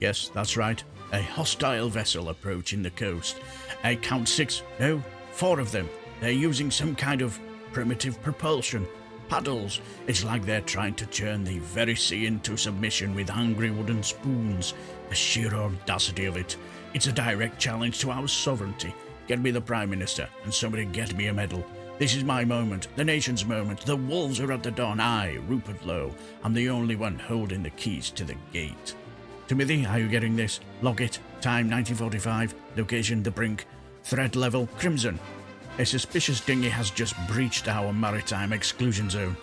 Yes, that's right. A hostile vessel approaching the coast. I count 6, no, 4 of them. They're using some kind of primitive propulsion. Paddles. It's like they're trying to churn the very sea into submission with hungry wooden spoons. The sheer audacity of it. It's a direct challenge to our sovereignty. Get me the Prime Minister, and somebody get me a medal. This is my moment, the nation's moment. The wolves are at the dawn. I, Rupert Lowe, am the only one holding the keys to the gate. Timothy, are you getting this? Log it. Time 1945. Location the brink. Threat level crimson. A suspicious dinghy has just breached our maritime exclusion zone.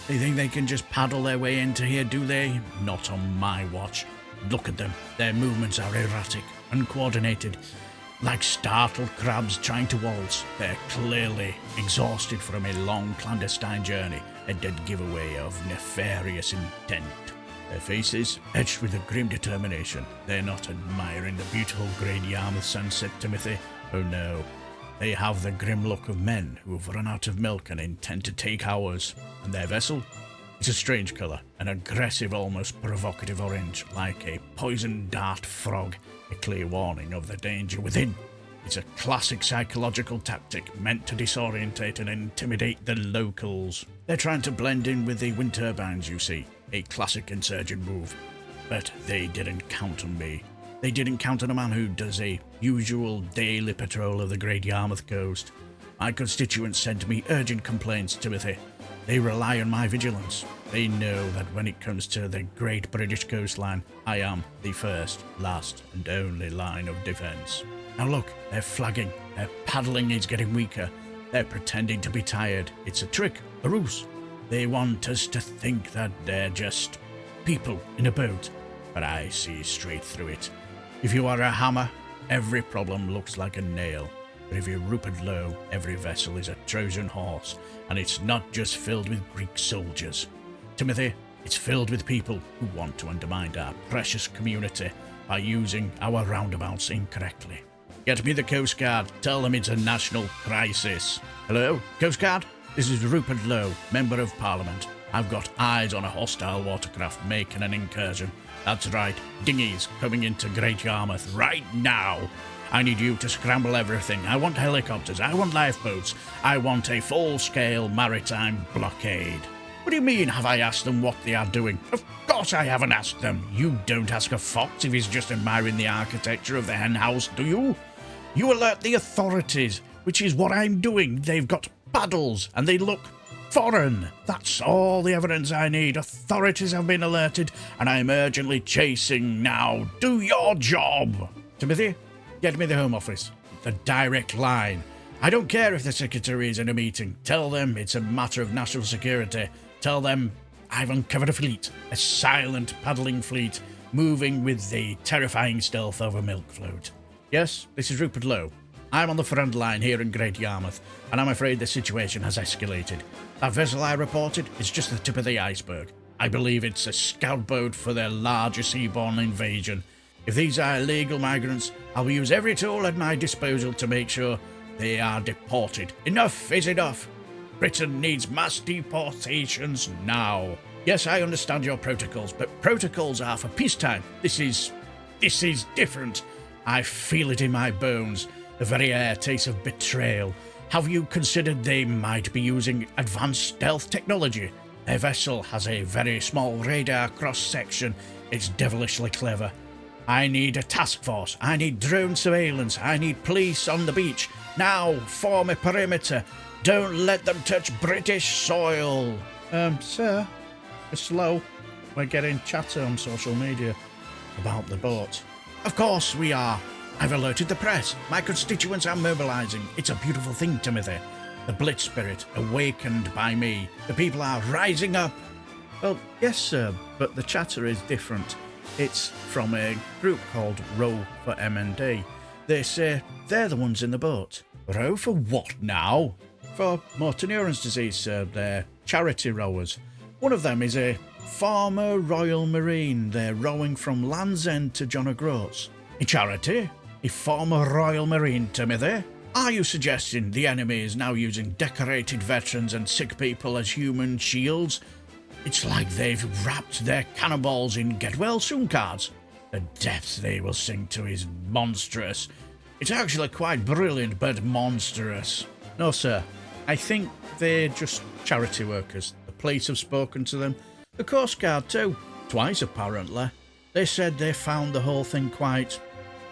They think they can just paddle their way into here, do they? Not on my watch. Look at them. Their movements are erratic, uncoordinated, like startled crabs trying to waltz. They're clearly exhausted from a long clandestine journey, a dead giveaway of nefarious intent. Their faces etched with a grim determination. They're not admiring the beautiful Great Yarmouth sunset, Timothy. Oh no. They have the grim look of men who have run out of milk and intend to take ours. And their vessel? It's a strange colour, an aggressive, almost provocative orange, like a poisoned dart frog, a clear warning of the danger within. It's a classic psychological tactic meant to disorientate and intimidate the locals. They're trying to blend in with the wind turbines, you see, a classic insurgent move. But they didn't count on me. They didn't count on a man who does a usual daily patrol of the Great Yarmouth coast. My constituents send me urgent complaints, Timothy. They rely on my vigilance. They know that when it comes to the Great British coastline, I am the first, last and only line of defence. Now look, they're flagging. Their paddling is getting weaker. They're pretending to be tired. It's a trick, a ruse. They want us to think that they're just people in a boat. But I see straight through it. If you are a hammer, every problem looks like a nail. But if you're Rupert Lowe, every vessel is a Trojan horse, and it's not just filled with Greek soldiers. Timothy, it's filled with people who want to undermine our precious community by using our roundabouts incorrectly. Get me the Coast Guard. Tell them it's a national crisis. Hello, Coast Guard? This is Rupert Lowe, Member of Parliament. I've got eyes on a hostile watercraft making an incursion. That's right, dinghies coming into Great Yarmouth right now. I need you to scramble everything. I want helicopters, I want lifeboats, I want a full-scale maritime blockade. What do you mean, have I asked them what they are doing? Of course I haven't asked them. You don't ask a fox if he's just admiring the architecture of the hen house, do you? You alert the authorities, which is what I'm doing. They've got paddles, and they look foreign. That's all the evidence I need. Authorities have been alerted, and I'm urgently chasing now. Do your job. Timothy, get me the Home Office. The direct line. I don't care if the Secretary is in a meeting. Tell them it's a matter of national security. Tell them I've uncovered a fleet. A silent paddling fleet, moving with the terrifying stealth of a milk float. Yes, this is Rupert Lowe. I'm on the front line here in Great Yarmouth, and I'm afraid the situation has escalated. That vessel I reported is just the tip of the iceberg. I believe it's a scout boat for their larger seaborne invasion. If these are illegal migrants, I will use every tool at my disposal to make sure they are deported. Enough is enough. Britain needs mass deportations now. Yes, I understand your protocols, but protocols are for peacetime. This is different. I feel it in my bones. The very air tastes of betrayal. Have you considered they might be using advanced stealth technology? Their vessel has a very small radar cross-section. It's devilishly clever. I need a task force. I need drone surveillance. I need police on the beach. Now, form a perimeter. Don't let them touch British soil. Sir, it's slow. We're getting chatter on social media about the boat. Of course we are. I've alerted the press. My constituents are mobilising. It's a beautiful thing, Timothy. The Blitz spirit, awakened by me. The people are rising up. Well, yes, sir, but the chatter is different. It's from a group called Row for MND. They say they're the ones in the boat. Row for what now? For motor neurons disease, sir. They're charity rowers. One of them is a former Royal Marine. They're rowing from Land's End to John O'Groats. A charity? A former Royal Marine, Timothy? Are you suggesting the enemy is now using decorated veterans and sick people as human shields? It's like they've wrapped their cannonballs in get-well-soon cards. The depths they will sink to is monstrous. It's actually quite brilliant, but monstrous. No, sir. I think they're just charity workers. The police have spoken to them. The Coast Guard too. Twice, apparently. They said they found the whole thing quite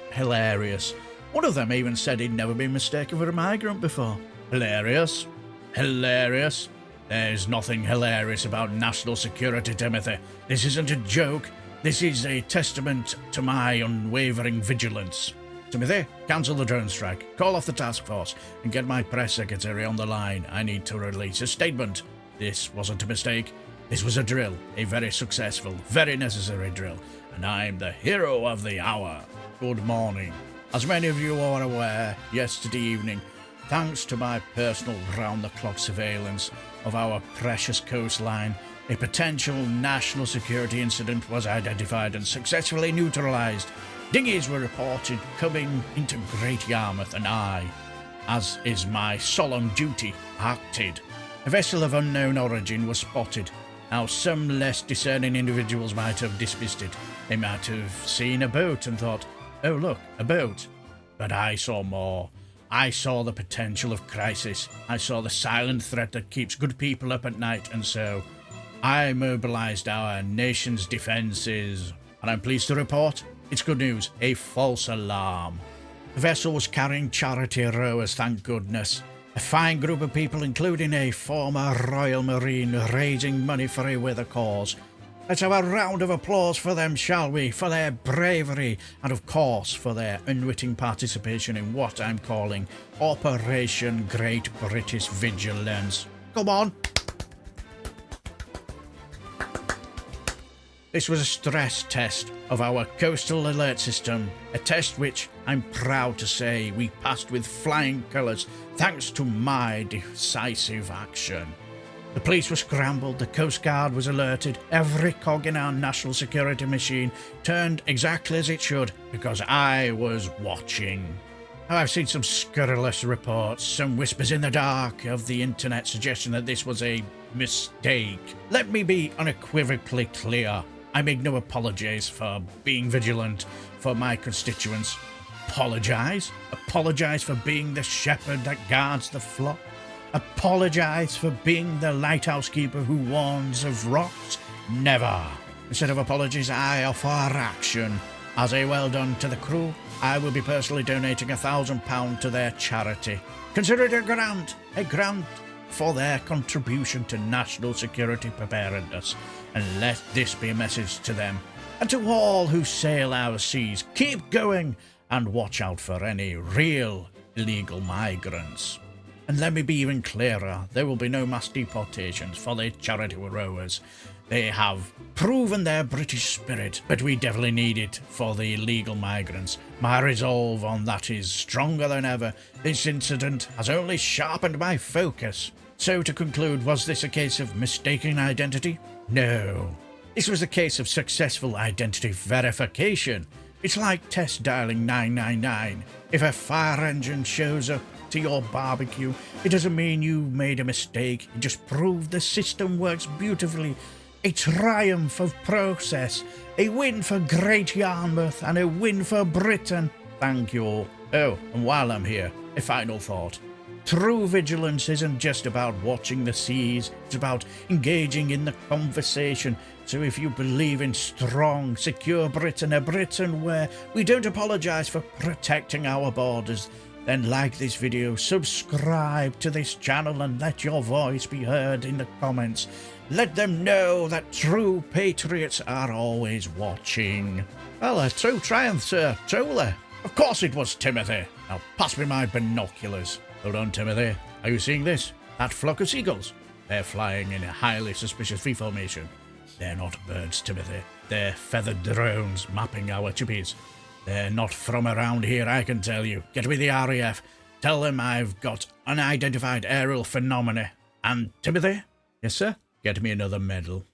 hilarious. One of them even said he'd never been mistaken for a migrant before. Hilarious? Hilarious? There's nothing hilarious about national security, Timothy. This isn't a joke. This is a testament to my unwavering vigilance. Timothy, cancel the drone strike, call off the task force, and get my press secretary on the line. I need to release a statement. This wasn't a mistake. This was a drill, a very successful, very necessary drill, and I'm the hero of the hour. Good morning. As many of you are aware, yesterday evening, thanks to my personal round-the-clock surveillance of our precious coastline, a potential national security incident was identified and successfully neutralized. Dinghies were reported coming into Great Yarmouth, and I, as is my solemn duty, acted. A vessel of unknown origin was spotted. Now, some less discerning individuals might have dismissed it. They might have seen a boat and thought, oh look, a boat. But I saw more. I saw the potential of crisis. I saw the silent threat that keeps good people up at night, and so I mobilized our nation's defenses. And I'm pleased to report, it's good news, a false alarm. The vessel was carrying charity rowers, thank goodness. A fine group of people, including a former Royal Marine, raising money for a worthy cause. Let's have a round of applause for them, shall we? For their bravery and, of course, for their unwitting participation in what I'm calling Operation Great British Vigilance. Come on. This was a stress test of our coastal alert system, a test which I'm proud to say we passed with flying colours thanks to my decisive action. The police were scrambled, the Coast Guard was alerted, every cog in our national security machine turned exactly as it should because I was watching. Now, I've seen some scurrilous reports, some whispers in the dark of the internet suggesting that this was a mistake. Let me be unequivocally clear. I make no apologies for being vigilant for my constituents. Apologise? Apologise for being the shepherd that guards the flock? Apologise for being the lighthouse keeper who warns of rocks? Never. Instead of apologies, I offer action. As a well done to the crew, I will be personally donating £1,000 to their charity. Consider it a grant for their contribution to national security preparedness. And let this be a message to them. And to all who sail our seas, keep going and watch out for any real illegal migrants. And let me be even clearer, there will be no mass deportations for the charity rowers. They have proven their British spirit, but we definitely need it for the illegal migrants. My resolve on that is stronger than ever. This incident has only sharpened my focus. So to conclude, was this a case of mistaken identity? No. This was a case of successful identity verification. It's like test dialing 999. If a fire engine shows up to your barbecue, it doesn't mean you made a mistake. It just proved the system works beautifully. A triumph of process. A win for Great Yarmouth and a win for Britain. Thank you all. Oh, and while I'm here, a final thought. True vigilance isn't just about watching the seas, it's about engaging in the conversation. So if you believe in strong, secure Britain, a Britain where we don't apologise for protecting our borders, then like this video, subscribe to this channel and let your voice be heard in the comments. Let them know that true patriots are always watching. Well, a true triumph, sir, truly. Of course it was, Timothy. Now pass me my binoculars. Hold on, Timothy. Are you seeing this? That flock of seagulls? They're flying in a highly suspicious V formation. They're not birds, Timothy. They're feathered drones mapping our chippies. They're not from around here, I can tell you. Get me the RAF. Tell them I've got unidentified aerial phenomena. And Timothy? Yes, sir? Get me another medal.